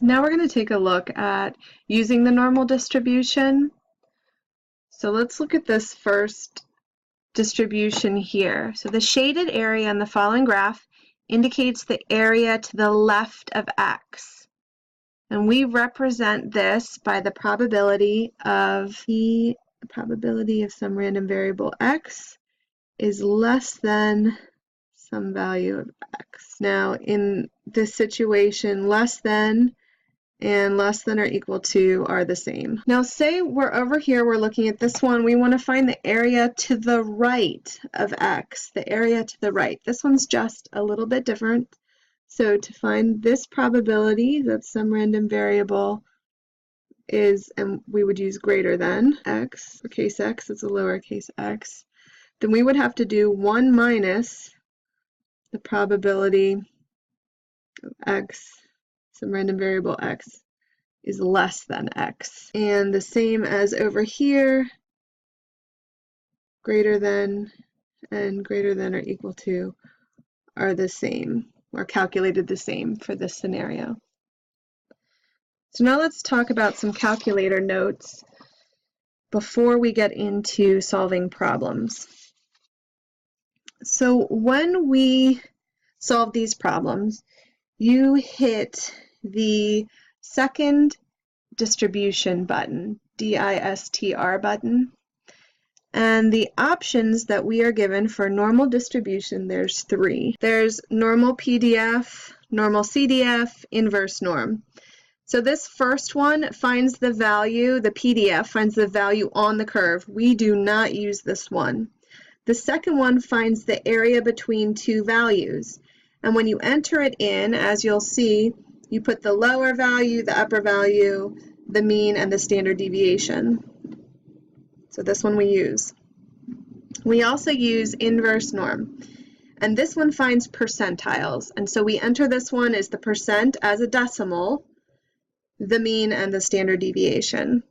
Now we're going to take a look at using the normal distribution. So let's look at this first distribution here. So the shaded area in the following graph indicates the area to the left of x. And we represent this by the probability of some random variable x is less than some value of x. Now in this situation, less than and less than or equal to are the same. Now say we're over here, we're looking at this one, we want to find the area to the right of x, the area to the right. This one's just a little bit different. So to find this probability that some random variable is, and we would use greater than x, for case x, it's a lowercase x, then we would have to do 1 minus the probability of x, some random variable x, is less than x. And the same as over here, greater than and greater than or equal to are the same, or calculated the same for this scenario. So now let's talk about some calculator notes before we get into solving problems. So when we solve these problems, you hit the second distribution button, DISTR button, and the options that we are given for normal distribution, there's 3. There's normal PDF, normal CDF, inverse norm. So this first one finds the value, the PDF finds the value on the curve. We do not use this one. The second one finds the area between two values. And when you enter it in, as you'll see, you put the lower value, the upper value, the mean, and the standard deviation. So this one we use. We also use inverse norm. And this one finds percentiles. And so we enter this one as the percent as a decimal, the mean, and the standard deviation.